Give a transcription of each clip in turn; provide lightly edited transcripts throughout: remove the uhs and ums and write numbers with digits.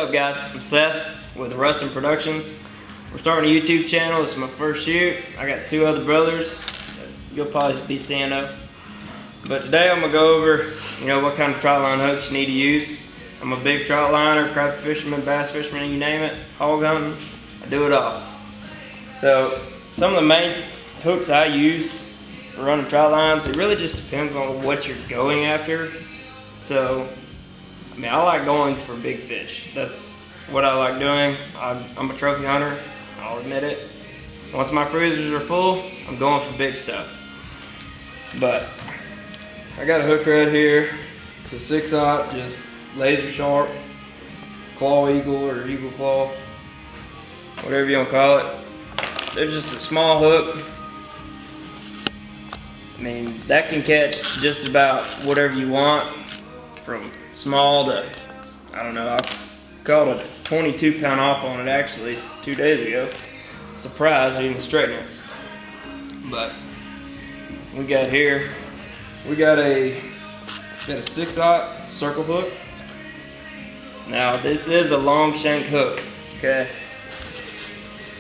up, guys? I'm Seth with Rustin Productions. We're starting a YouTube channel. This is my first shoot. I got two other brothers that you'll probably be seeing of. But today I'm gonna go over, what kind of trotline hooks you need to use. I'm a big trotliner, crappie fisherman, bass fisherman, you name it, hog hunting. I do it all. So some of the main hooks I use for running trotlines, it really just depends on what you're going after. So I like going for big fish. That's what I like doing. I'm a trophy hunter, I'll admit it. Once my freezers are full, I'm going for big stuff. But I got a hook right here. It's a 6/0, just laser sharp, claw eagle or eagle claw, whatever you want to call it. They're just a small hook. That can catch just about whatever you want, from small to, I caught a 22-pound op on it actually 2 days ago. Surprised I didn't straighten it. But we got here, we got a 6/0 circle hook. Now this is a long shank hook, okay?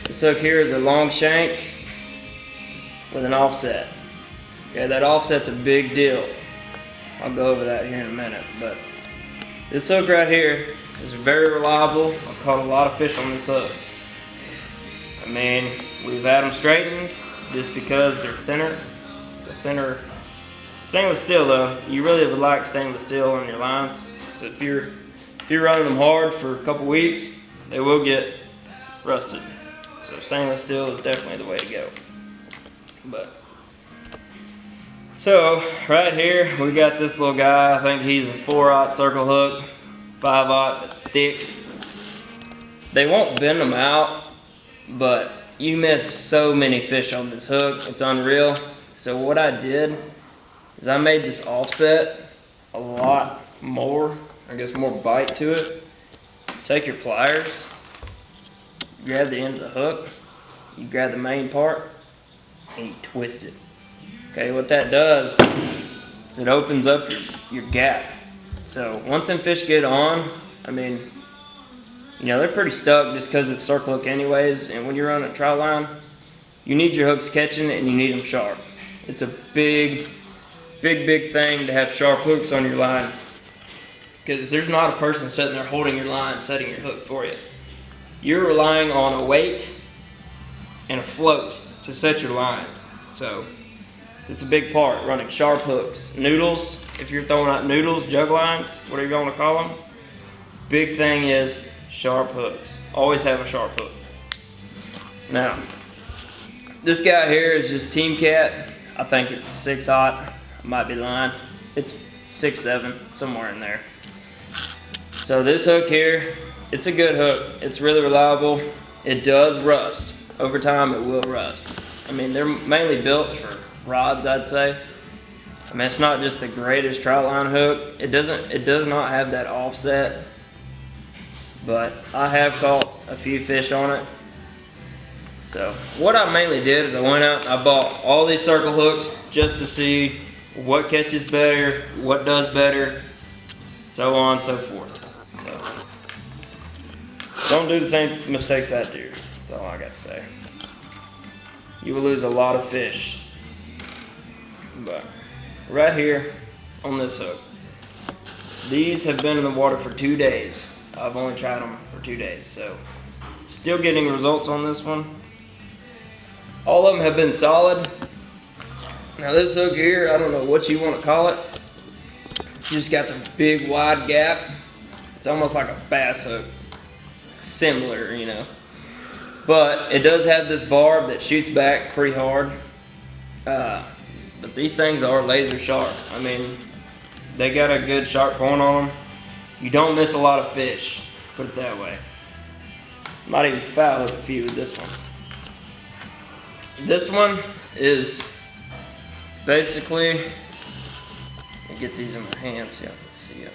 This hook here is a long shank with an offset. Okay, that offset's a big deal. I'll go over that here in a minute, but this hook right here is very reliable. I've caught a lot of fish on this hook. We've had them straightened just because they're thinner. It's a thinner stainless steel though. You really would like stainless steel on your lines. So if you're running them hard for a couple weeks, they will get rusted. So stainless steel is definitely the way to go. So right here we got this little guy. I think he's a 4/0 circle hook, 5/0 thick. They won't bend them out, but you miss so many fish on this hook. It's unreal. So what I did is I made this offset a lot more, more bite to it. Take your pliers, grab the end of the hook, you grab the main part, and you twist it. Okay, what that does is it opens up your gap. So once them fish get on, they're pretty stuck just because it's circle hook anyways, and when you're running a trout line, you need your hooks catching and you need them sharp. It's a big thing to have sharp hooks on your line, because there's not a person sitting there holding your line, setting your hook for you. You're relying on a weight and a float to set your lines. So it's a big part, running sharp hooks. Noodles, if you're throwing out noodles, jug lines, whatever you want to call them, big thing is sharp hooks. Always have a sharp hook. Now, this guy here is just Team Cat. I think it's a 6/0. I might be lying. It's 6/7, somewhere in there. So this hook here, it's a good hook. It's really reliable. It does rust. Over time, it will rust. They're mainly built for rods, I'd say. It's not just the greatest trout line hook. It does not have that offset, but I have caught a few fish on it. So what I mainly did is I went out and I bought all these circle hooks just to see what catches better, what does better, so on and so forth. So don't do the same mistakes I do. That's all I got to say. You will lose a lot of fish. But right here on this hook, these have been in the water for 2 days. I've only tried them for 2 days, so still getting results on this one. All of them have been solid. Now this hook here, I don't know what you want to call it. It's just got the big wide gap. It's almost like a bass hook. Similar, But it does have this barb that shoots back pretty hard. But these things are laser sharp. They got a good sharp point on them. You don't miss a lot of fish, put it that way. Might even foul hook a few with this one. This one is basically, let me get these in my hands so y'all can see them.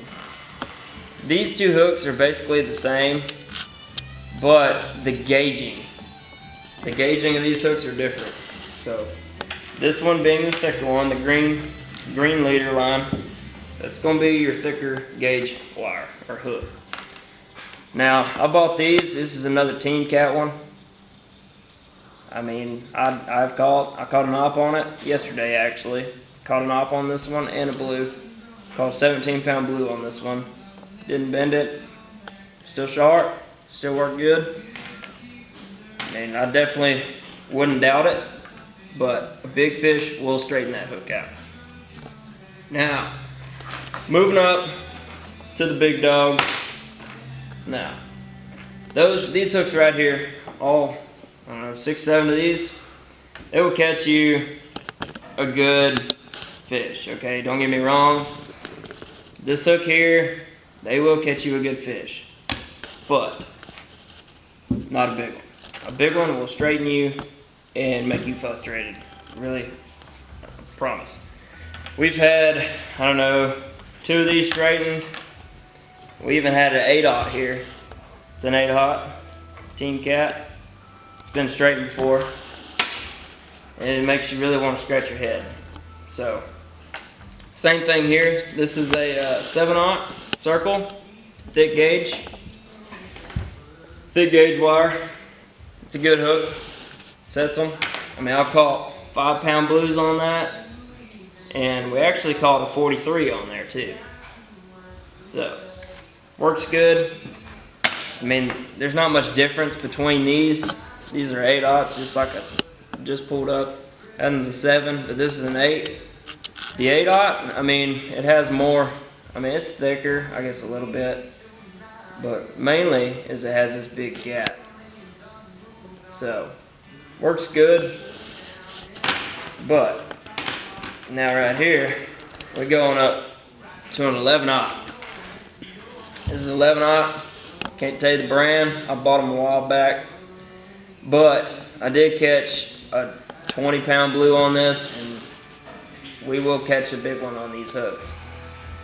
These two hooks are basically the same, but the gauging of these hooks are different. So this one being the thicker one, the green leader line, that's going to be your thicker gauge wire or hook. Now, I bought these. This is another Team Cat one. I mean, I caught an op on it yesterday actually. Caught an op on this one and a blue. Caught a 17-pound blue on this one. Didn't bend it. Still sharp. Still worked good. I mean, I definitely wouldn't doubt it, but a big fish will straighten that hook out. Now, moving up to the big dogs. Now, these hooks right here, all, I don't know, 6, 7 of these, they will catch you a good fish, okay? Don't get me wrong. This hook here, they will catch you a good fish, but not a big one. A big one will straighten you and make you frustrated, really, I promise. We've had, I don't know, 2 of these straightened. We even had an 8/0 here. It's an 8/0 Team Cat. It's been straightened before, and it makes you really want to scratch your head. So, same thing here. This is a 7/0 circle, thick gauge wire. It's a good hook. Sets them. I mean, I've caught 5-pound blues on that, and we actually caught a 43 on there too. So, works good. I mean, there's not much difference between these. These are 8/0s, just like I just pulled up. That one's a 7, but this is an 8. The 8/0, I mean, it has more. I mean, it's thicker, I guess a little bit, but mainly is it has this big gap. So, works good. But now right here, we're going up to an 11/0. This is 11/0. Can't tell you the brand. I bought them a while back. But I did catch a 20-pound blue on this, and we will catch a big one on these hooks.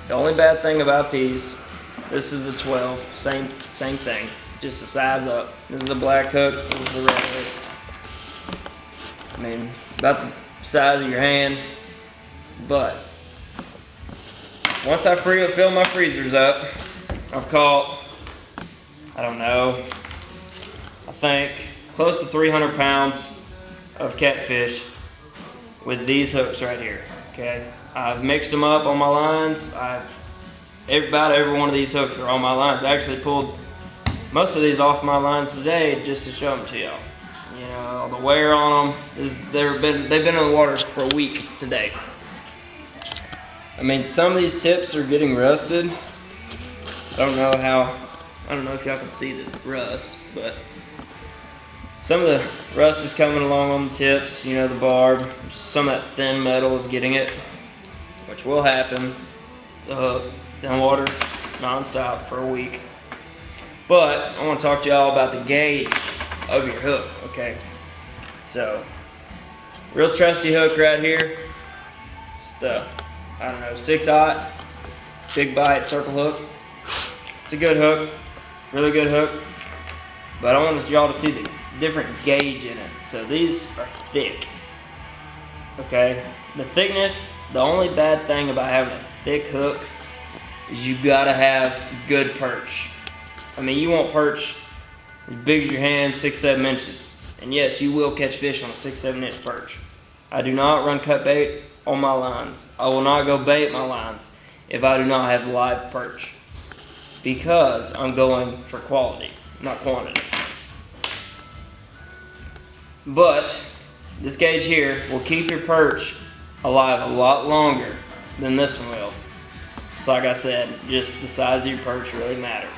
The only bad thing about these, this is a 12. Same thing. Just a size up. This is a black hook. This is a red hook. I mean, about the size of your hand. But once I fill my freezers up, I've caught, I don't know, I think close to 300 pounds of catfish with these hooks right here, okay? I've mixed them up on my lines. About every one of these hooks are on my lines. I actually pulled most of these off my lines today just to show them to y'all. You know, the wear on them, they've been in the water for a week today. I mean, some of these tips are getting rusted. I don't know if y'all can see the rust, but some of the rust is coming along on the tips, you know, the barb. Some of that thin metal is getting it, which will happen. It's a hook. It's in water non-stop for a week. But I want to talk to y'all about the gauge of your hook, okay? So, real trusty hook right here. It's the, I don't know, 6/0 big bite circle hook. It's a good hook, really good hook. But I want y'all to see the different gauge in it. So these are thick, okay? The thickness, the only bad thing about having a thick hook is you gotta have good perch. I mean, you want perch as big as your hand, 6, 7 inches. And yes, you will catch fish on a 6, 7 inch perch. I do not run cut bait on my lines. I will not go bait my lines if I do not have live perch, because I'm going for quality, not quantity. But this gauge here will keep your perch alive a lot longer than this one will. So like I said, just the size of your perch really matters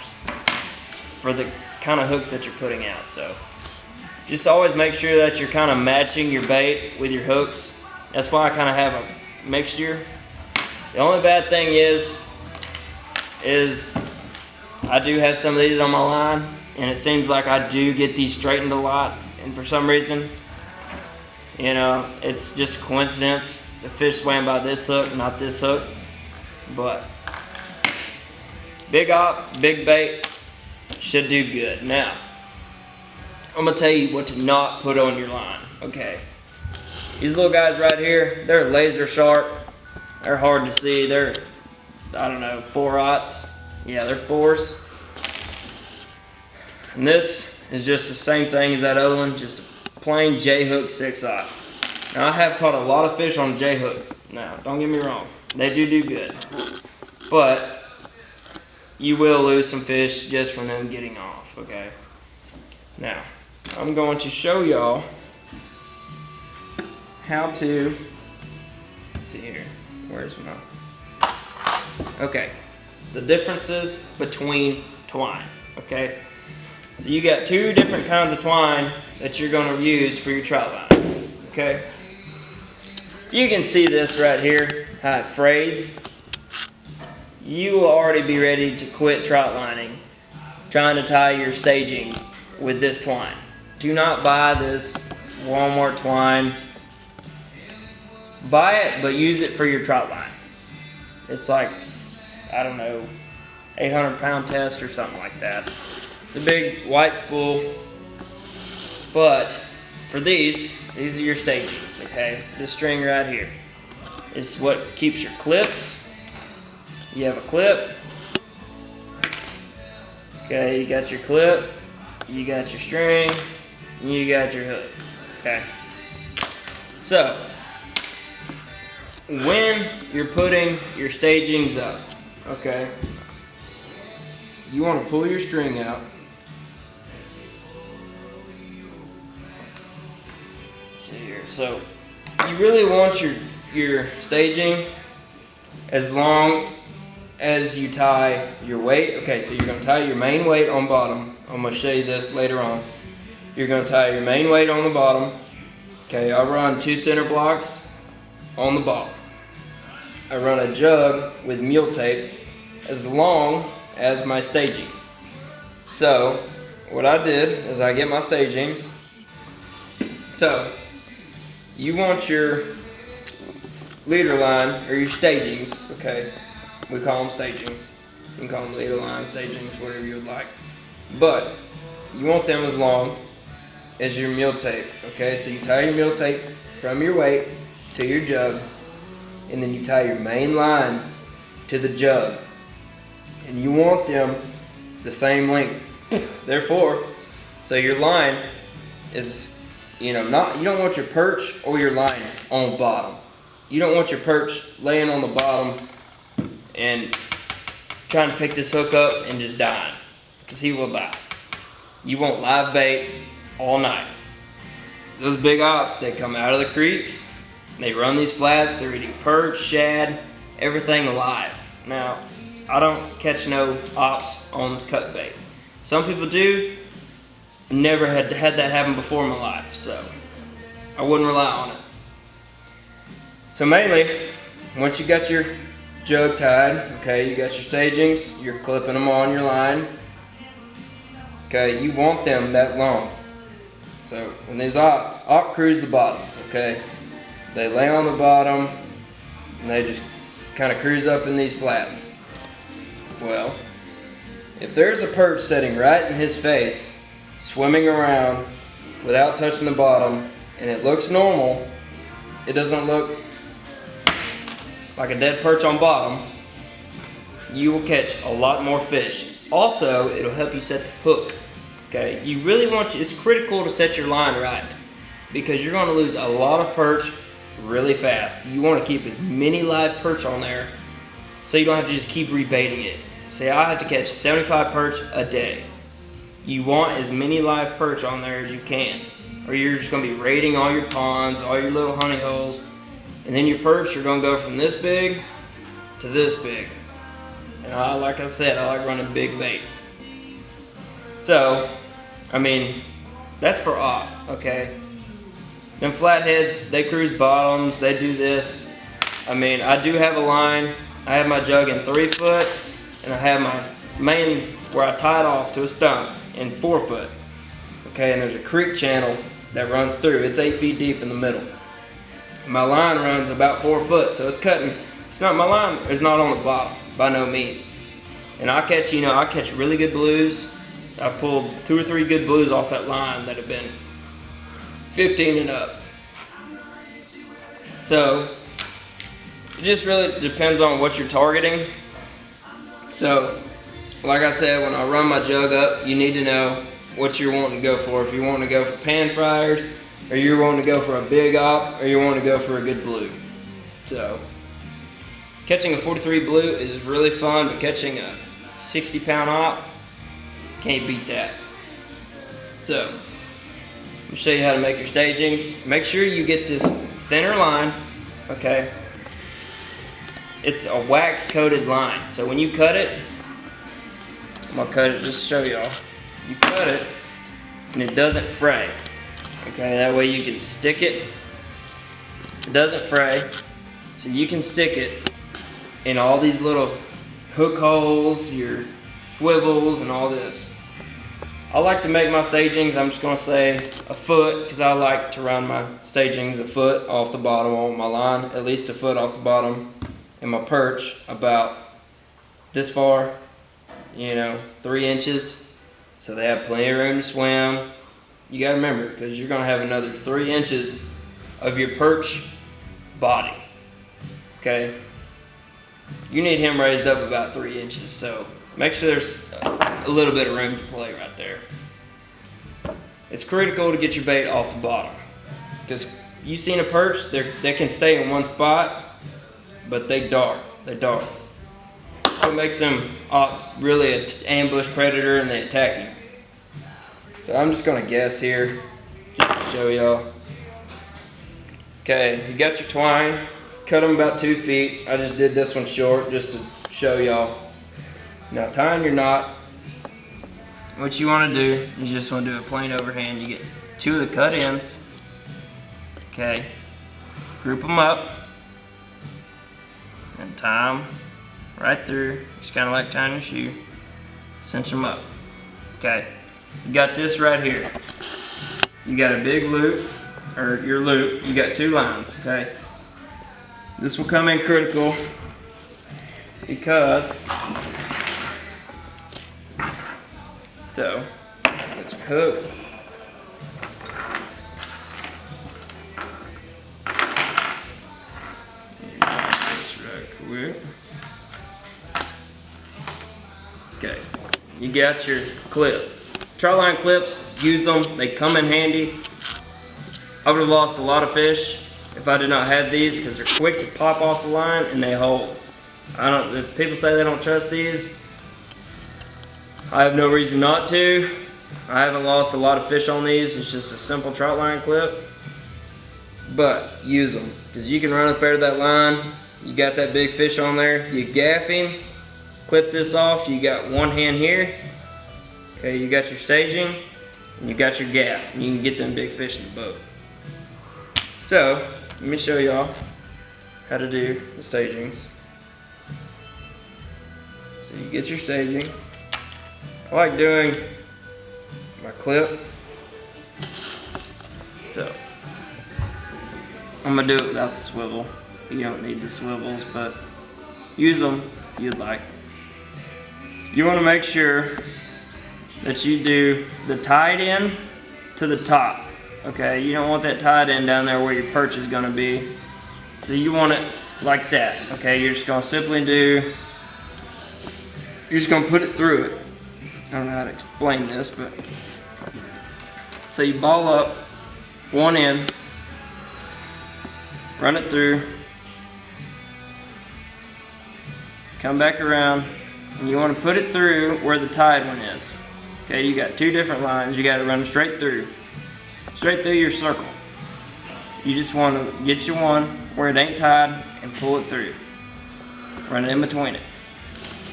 for the kind of hooks that you're putting out. So just always make sure that you're kind of matching your bait with your hooks. That's why I kind of have a mixture. The only bad thing is I do have some of these on my line, and it seems like I do get these straightened a lot, and for some reason, you know, it's just a coincidence. The fish swam by this hook, not this hook. But big op, big bait, should do good. Now, I'm gonna tell you what to not put on your line, okay? These little guys right here, they're laser sharp. They're hard to see. They're, I don't know, 4/0. Yeah, they're 4s. And this is just the same thing as that other one, just a plain J-hook 6/0. Now I have caught a lot of fish on J-hook. Now, don't get me wrong, they do good. But you will lose some fish just from them getting off, okay? Now, I'm going to show y'all how to, let's see here, where's my, okay, the differences between twine, okay? So you got two different kinds of twine that you're gonna use for your trout line, okay? You can see this right here, how it frays. You will already be ready to quit trout lining, trying to tie your staging with this twine. Do not buy this Walmart twine. Buy it, but use it for your trout line. It's like, I don't know, 800-pound test or something like that. It's a big white spool, but for these are your stagings, okay? This string right here is what keeps your clips. You have a clip. Okay, you got your clip, you got your string, and you got your hook, okay? So, when you're putting your stagings up, okay, you want to pull your string out. Let's see here. So, you really want your staging as long as you tie your weight. Okay, so you're going to tie your main weight on bottom. I'm going to show you this later on. You're going to tie your main weight on the bottom. Okay, I run 2 center blocks on the bottom. I run a jug with mule tape as long as my stagings. So what I did is I get my stagings. So you want your leader line, or your stagings, okay? We call them stagings. You can call them leader line, stagings, whatever you would like. But you want them as long as your mule tape, okay? So you tie your mule tape from your weight to your jug, and then you tie your main line to the jug. And you want them the same length. Therefore, so your line is, you don't want your perch or your line on the bottom. You don't want your perch laying on the bottom and trying to pick this hook up and just dying, because he will die. You want live bait all night. Those big ops, they come out of the creeks, they run these flats, they're eating perch, shad, everything alive. Now, I don't catch no ops on cut bait. Some people do. Never had that happen before in my life, so I wouldn't rely on it. So mainly, once you got your jug tied, okay, you got your stagings, you're clipping them on your line. Okay, you want them that long. So when these op cruise the bottoms, okay, they lay on the bottom and they just kind of cruise up in these flats. Well, if there's a perch sitting right in his face, swimming around without touching the bottom, and it looks normal, it doesn't look like a dead perch on bottom, you will catch a lot more fish. Also, it'll help you set the hook. Okay, you really it's critical to set your line right, because you're going to lose a lot of perch really fast. You want to keep as many live perch on there so you don't have to just keep rebaiting it. Say I have to catch 75 perch a day. You want as many live perch on there as you can, or you're just going to be raiding all your ponds, all your little honey holes, and then your perch are going to go from this big to this big. And like I said, I like running big bait. So, I mean, that's for op, okay? Them flatheads, they cruise bottoms, they do this. I mean, I do have a line. I have my jug in 3 foot, and I have my main where I tie it off to a stump in 4 foot. Okay, and there's a creek channel that runs through. It's 8 feet deep in the middle. My line runs about 4 foot, so it's cutting. It's not, my line is not on the bottom by no means. And I catch really good blues. I pulled 2 or 3 good blues off that line that have been 15 and up. So it just really depends on what you're targeting. So like I said, when I run my jug up, you need to know what you're wanting to go for. If you're wanting to go for pan fryers, or you're wanting to go for a big op, or you want to go for a good blue. So, catching a 43 blue is really fun, but catching a 60-pound op, can't beat that. So, I'll show you how to make your stagings. Make sure you get this thinner line, okay? It's a wax coated line, so when you cut it, I'm gonna cut it just to show y'all. You cut it, and it doesn't fray. Okay, that way you can stick it. It doesn't fray, so you can stick it in all these little hook holes, your swivels, and all this. I like to make my stagings, I'm just gonna say a foot, because I like to run my stagings a foot off the bottom on my line, at least a foot off the bottom, and my perch about this far, 3 inches, so they have plenty of room to swim. You gotta remember, because you're gonna have another 3 inches of your perch body, okay? You need him raised up about 3 inches, so make sure there's a little bit of room to play right there. It's critical to get your bait off the bottom, because you've seen a perch, they can stay in one spot, but they dart. So it makes them really an ambush predator, and they attack you. So I'm just gonna guess here, just to show y'all. Okay, you got your twine, cut them about 2 feet. I just did this one short just to show y'all. Now tying your knot, what you wanna do is you just wanna do a plain overhand. You get 2 of the cut ends, okay, group them up, and tie them right through, just kinda like tying your shoe, cinch them up, okay. You got this right here. You got a big loop, or your loop, you got 2 lines, okay? This will come in critical because, so, get your hook. This right quick. Okay, you got your clip. Trotline clips, use them, they come in handy. I would have lost a lot of fish if I did not have these, because they're quick to pop off the line and they hold. If people say they don't trust these, I have no reason not to. I haven't lost a lot of fish on these, it's just a simple trotline clip. But use them, because you can run up there to that line, you got that big fish on there, you gaff him, clip this off, you got one hand here. Okay, you got your staging, and you got your gaff, and you can get them big fish in the boat. So, let me show y'all how to do the stagings. So you get your staging. I like doing my clip. So, I'm gonna do it without the swivel. You don't need the swivels, but use them if you'd like. You wanna make sure that you do the tied end to the top. Okay, you don't want that tied end down there where your perch is gonna be. So you want it like that. Okay, you're just gonna simply you're just gonna put it through it. I don't know how to explain this, but. So you ball up one end, run it through, come back around, and you wanna put it through where the tied one is. Okay, you got 2 different lines. You got to run straight through your circle. You just want to get your one where it ain't tied and pull it through. Run it in between it.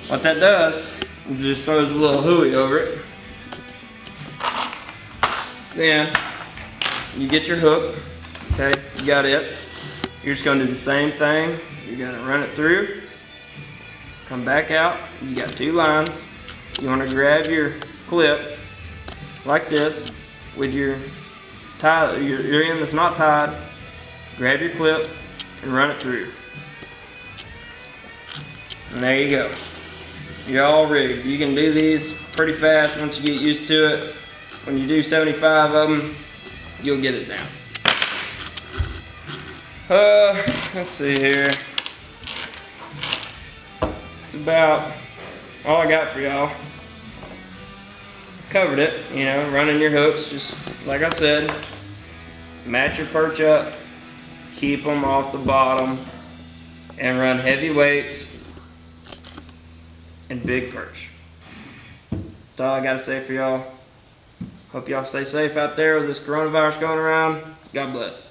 What that does is just throws a little hooey over it. Then you get your hook. Okay, you got it. You're just going to do the same thing. You're going to run it through, come back out. You got 2 lines. You want to grab your clip like this with your end that's not tied. Grab your clip and run it through. And there you go. You're all rigged. You can do these pretty fast once you get used to it. When you do 75 of them, you'll get it down. Let's see here. It's about all I got for y'all. covered it, you know, running your hooks, just like I said, match your perch up, keep them off the bottom, and run heavy weights and big perch. That's all I gotta say for y'all. Hope y'all stay safe out there with this coronavirus going around. God bless.